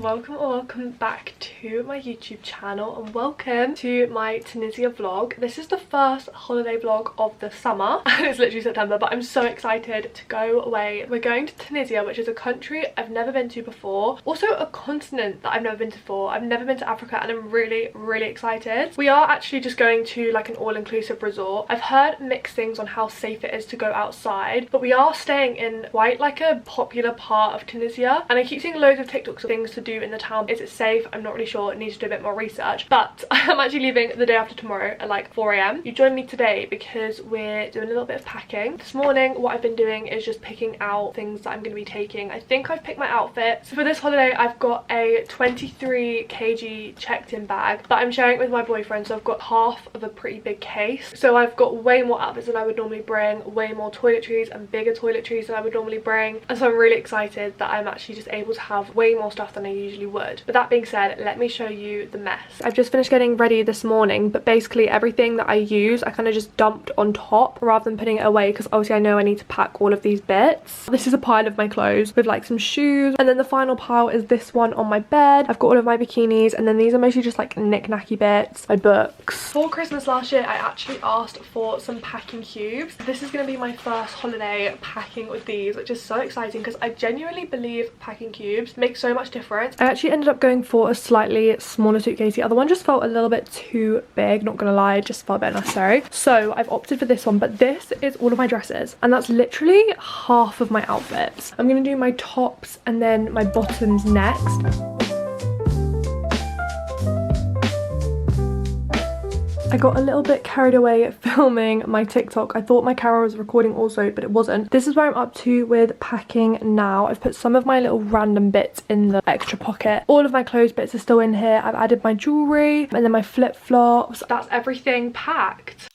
welcome or welcome back to my YouTube channel, and welcome to my Tunisia vlog. This is the first holiday vlog of the summer and it's literally September, but I'm so excited to go away. We're going to Tunisia, which is a country I've never been to before, also a continent that I've never been to before. I've never been to Africa and I'm really excited. We are actually just going to like an all-inclusive resort. I've heard mixed things on how safe it is to go outside, but we are staying in quite like a popular part of Tunisia, and I keep seeing loads of TikToks of things to do in the town. Is it safe? I'm not really sure. It needs to do a bit more research, but I'm actually leaving the day after tomorrow at like 4 AM. You join me today because we're doing a little bit of packing. This morning what I've been doing is just picking out things that I'm going to be taking. I think I've picked my outfits. So for this holiday I've got a 23 kg checked in bag, but I'm sharing it with my boyfriend, so I've got half of a pretty big case. So I've got way more outfits than I would normally bring, way more toiletries and bigger toiletries than I would normally bring, and so I'm really excited that I'm actually just able to have way more stuff than I usually would. But that being said, let me show you the mess. I've just finished getting ready this morning, but basically everything that I use I kind of just dumped on top rather than putting it away, because obviously I know I need to pack all of these bits. This is a pile of my clothes with like some shoes, and then the final pile is this one on my bed. I've got all of my bikinis, and then these are mostly just like knick-knacky bits, my books. For Christmas last year I actually asked for some packing cubes. This is going to be my first holiday packing with these, which is so exciting because I genuinely believe packing cubes make so much difference. I actually ended up going for a slightly smaller suitcase. The other one just felt a little bit too big, not gonna lie, it just felt a bit unnecessary. So I've opted for this one, but this is all of my dresses, and that's literally half of my outfits. I'm gonna do my tops and then my bottoms next. I got a little bit carried away filming my TikTok. I thought my camera was recording also, but it wasn't. This is where I'm up to with packing now. I've put some of my little random bits in the extra pocket. All of my clothes bits are still in here. I've added my jewellery and then my flip-flops. That's everything packed.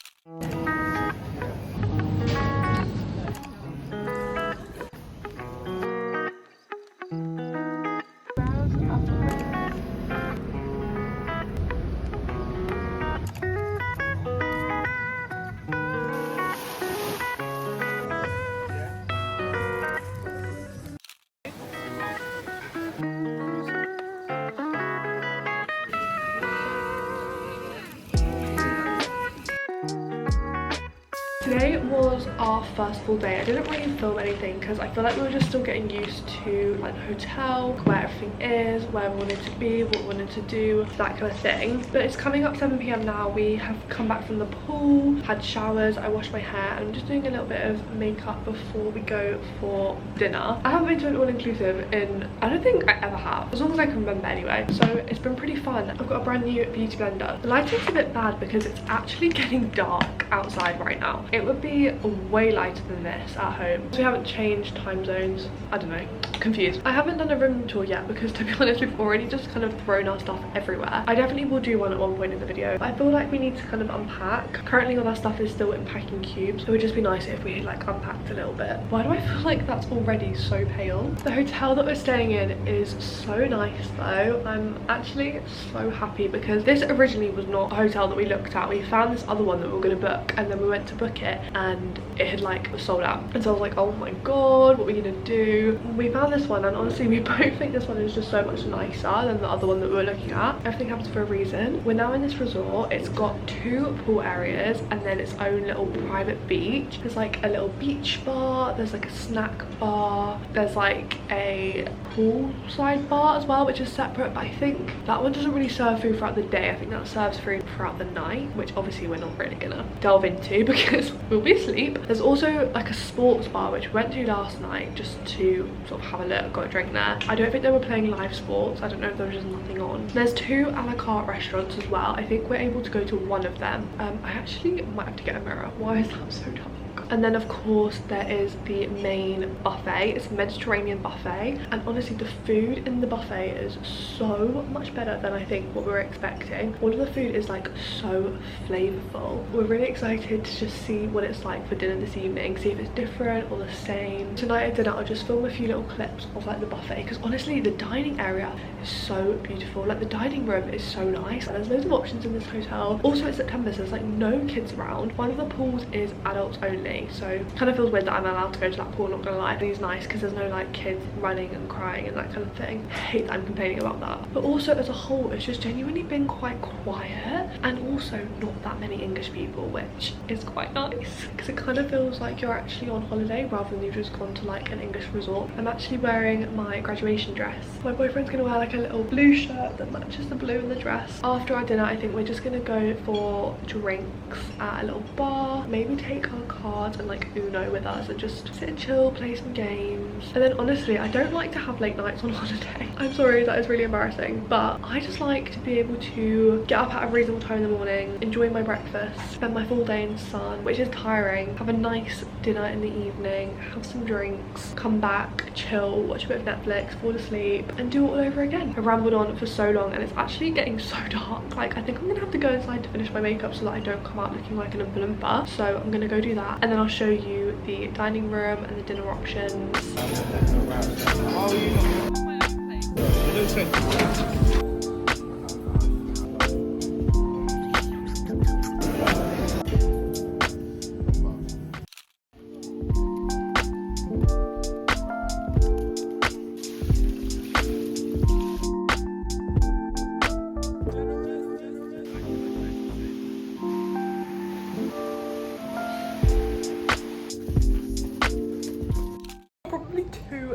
Today was our first full day. I didn't really film anything because I feel like we were just still getting used to like the hotel, where everything is, where we wanted to be, what we wanted to do, that kind of thing. But it's coming up 7 PM now. We have come back from the pool, had showers, I washed my hair, and I'm just doing a little bit of makeup before we go for dinner. I haven't been to an all-inclusive in, I don't think I ever have, as long as I can remember anyway. So it's been pretty fun. I've got a brand new beauty blender. The lighting's a bit bad because it's actually getting dark outside right now. It would be way lighter than this at home. So we haven't changed time zones. I don't know, confused. I haven't done a room tour yet because, to be honest, we've already just kind of thrown our stuff everywhere. I definitely will do one at one point in the video, but I feel like we need to kind of unpack. Currently all our stuff is still in packing cubes. It would just be nice if we like unpacked a little bit. Why do I feel like that's already so pale? The hotel that we're staying in is so nice though. I'm actually so happy because this originally was not a hotel that we looked at. We found this other one that we were going to book, and then we went to book it and it had like sold out, and so I was like, oh my god, what are we gonna do? We found this one, and honestly we both think this one is just so much nicer than the other one that we were looking at. Everything happens for a reason. We're now in this resort. It's got 2 pool areas and then its own little private beach. There's like a little beach bar, there's like a snack bar, there's like a poolside bar as well, which is separate, but I think that one doesn't really serve food throughout the day. I think that serves food throughout the night, which obviously we're not really gonna delve into because we'll be asleep. There's also like a sports bar which we went to last night just to sort of have a look, got a drink there. I don't think they were playing live sports. I don't know if there was just nothing on. There's 2 a la carte restaurants as well. I think we're able to go to one of them. I actually might have to get a mirror. Why is that so dark? And then of course there is the main buffet. It's a Mediterranean buffet, and honestly the food in the buffet is so much better than I think what we were expecting. All of the food is like so flavorful. We're really excited to just see what it's like for dinner this evening, see if it's different or the same. Tonight at dinner I'll just film a few little clips of like the buffet, because honestly the dining area is so beautiful. Like the dining room is so nice, and there's loads of options in this hotel. Also it's September, so there's like no kids around. One of the pools is adults only, me, so it kind of feels weird that I'm allowed to go to that pool, not gonna lie. And it's nice because there's no like kids running and crying and that kind of thing. I hate that I'm complaining about that. But also as a whole, it's just genuinely been quite quiet, and also not that many English people, which is quite nice because it kind of feels like you're actually on holiday rather than you've just gone to like an English resort. I'm actually wearing my graduation dress. My boyfriend's gonna wear like a little blue shirt that matches the blue in the dress. After our dinner, I think we're just gonna go for drinks at a little bar, maybe take our cards and like Uno with us and just sit and chill, play some games. And then honestly, I don't like to have late nights on holiday. I'm sorry, that is really embarrassing, but I just like to be able to get up at a reasonable time in the morning, enjoy my breakfast, spend my full day in the sun, which is tiring, have a nice dinner in the evening, have some drinks, come back, chill, watch a bit of Netflix, fall asleep, and do it all over again. I've rambled on for so long and it's actually getting so dark. Like, I think I'm gonna have to go inside to finish my makeup so that I don't come out looking like an Oompa Loompa. So I'm gonna go do that, and then I'll show you the dining room and the dinner options.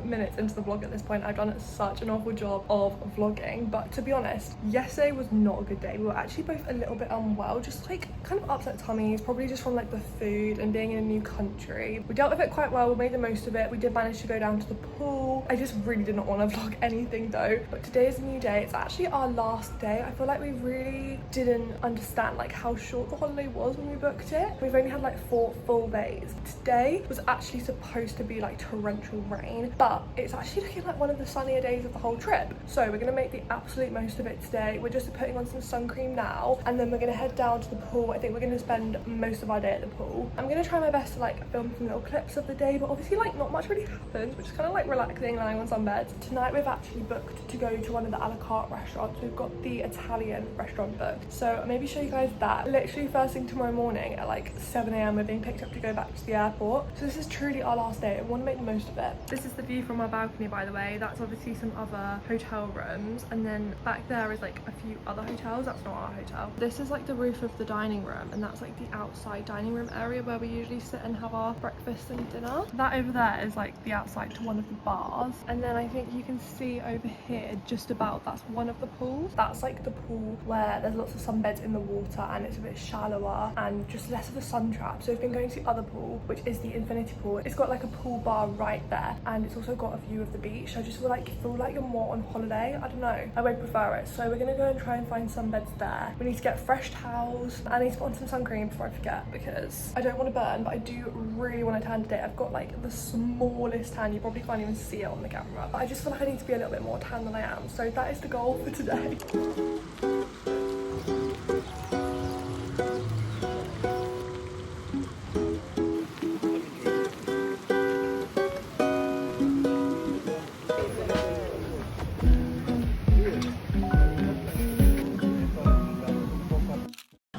Minutes into the vlog at this point. I've done such an awful job of vlogging, but to be honest, yesterday was not a good day. We were actually both a little bit unwell, just like kind of upset tummies, probably just from like the food and being in a new country. We dealt with it quite well, we made the most of it. We did manage to go down to the pool. I just really did not want to vlog anything though, but today is a new day. It's actually our last day. I feel like we really didn't understand like how short the holiday was when we booked it. We've only had like 4 full days. Today was actually supposed to be like torrential rain, but it's actually looking like one of the sunnier days of the whole trip. So we're gonna make the absolute most of it today. We're just putting on some sun cream now, and then we're gonna head down to the pool. I think we're gonna spend most of our day at the pool. I'm gonna try my best to like film some little clips of the day, but obviously like not much really happens, which is kind of like relaxing, lying on sunbeds. Tonight we've actually booked to go to one of the a la carte restaurants. We've got the Italian restaurant booked, so I'll maybe show you guys that. Literally first thing tomorrow morning at like 7 AM we're being picked up to go back to the airport. So this is truly our last day. I want to make the most of it. This is the view from our balcony, by the way. That's obviously some other hotel rooms, and then back there is like a few other hotels. That's not our hotel. This is like the roof of the dining room, and that's like the outside dining room area where we usually sit and have our breakfast and dinner. That over there is like the outside to one of the bars, and then I think you can see over here just about, that's one of the pools. That's like the pool where there's lots of sunbeds in the water and it's a bit shallower and just less of a sun trap. So we've been going to the other pool, which is the infinity pool. It's got like a pool bar right there, and it's also got a view of the beach. I just feel like you're more on holiday. I don't know, I would prefer it. So we're gonna go and try and find some beds there. We need to get fresh towels, and I need to put on some sun cream before I forget, because I don't want to burn, but I do really want to tan today. I've got like the smallest tan. You probably can't even see it on the camera, but I just feel like I need to be a little bit more tan than I am. So that is the goal for today.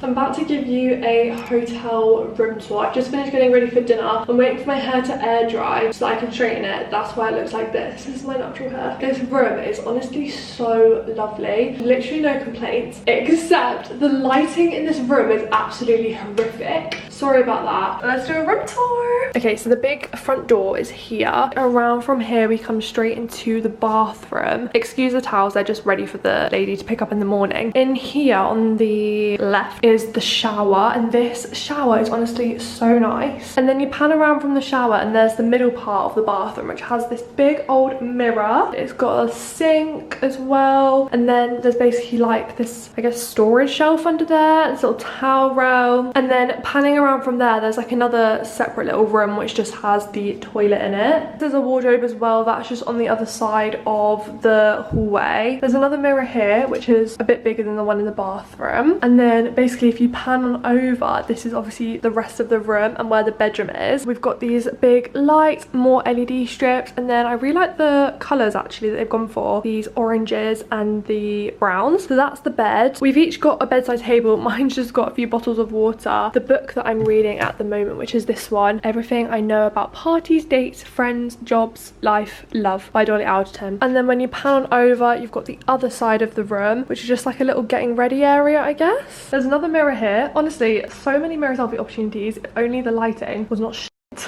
I'm about to give you a hotel room tour. I've just finished getting ready for dinner. I'm waiting for my hair to air dry so that I can straighten it. That's why it looks like this. This is my natural hair. This room is honestly so lovely. Literally no complaints, except the lighting in this room is absolutely horrific. Sorry about that. Let's do a room tour. Okay, so the big front door is here. Around from here, we come straight into the bathroom. Excuse the towels, they're just ready for the lady to pick up in the morning. In here on the left is the shower, and this shower is honestly so nice. And then you pan around from the shower and there's the middle part of the bathroom, which has this big old mirror. It's got a sink as well, and then there's basically like this, I guess, storage shelf under there, this little towel rail. And then panning around from there, there's like another separate little room which just has the toilet in it. There's a wardrobe as well, that's just on the other side of the hallway. There's another mirror here which is a bit bigger than the one in the bathroom, and then basically if you pan on over, this is obviously the rest of the room and where the bedroom is. We've got these big lights, more LED strips, and then I really like the colours actually that they've gone for, these oranges and the browns. So that's the bed. We've each got a bedside table. Mine's just got a few bottles of water, the book that I'm I'm reading at the moment, which is this one, Everything I Know About Parties, Dates, Friends, Jobs, Life, Love by Dolly Alderton. And then when you pan on over, you've got the other side of the room, which is just like a little getting ready area, I guess. There's another mirror here. Honestly, so many mirror selfie opportunities, if only the lighting was not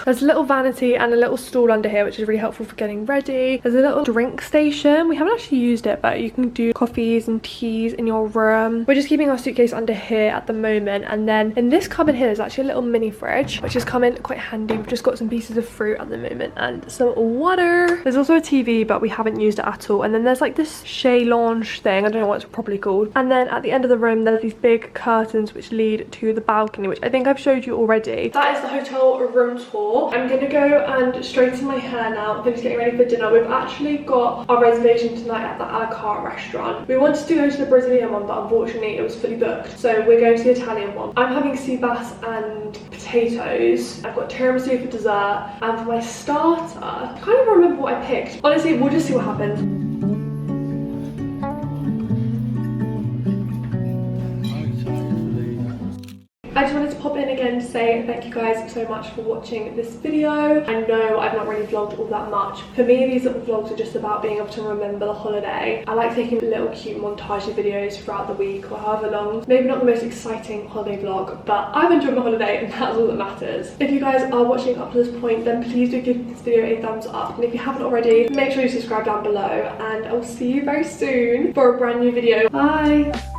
There's a little vanity and a little stool under here, which is really helpful for getting ready. There's a little drink station. We haven't actually used it, but you can do coffees and teas in your room. We're just keeping our suitcase under here at the moment. And then in this cupboard here, there's actually a little mini fridge, which has come in quite handy. We've just got some pieces of fruit at the moment and some water. There's also a TV, but we haven't used it at all. And then there's like this chaise lounge thing. I don't know what it's properly called. And then at the end of the room, there's these big curtains which lead to the balcony, which I think I've showed you already. That is the hotel room tour. I'm gonna go and straighten my hair now. I'm just getting ready for dinner. We've actually got our reservation tonight at the a la carte restaurant. We wanted to go to the Brazilian one, but unfortunately it was fully booked. So we're going to the Italian one. I'm having sea bass and potatoes. I've got tiramisu for dessert. And for my starter, I can't even remember what I picked. Honestly, we'll just see what happens. I just wanted to pop in again to say thank you guys so much for watching this video. I know I've not really vlogged all that much. For me, these little vlogs are just about being able to remember the holiday. I like taking little cute montage videos throughout the week or however long. Maybe not the most exciting holiday vlog, but I've enjoyed my holiday and that's all that matters. If you guys are watching up to this point, then please do give this video a thumbs up. And if you haven't already, make sure you subscribe down below. And I will see you very soon for a brand new video. Bye!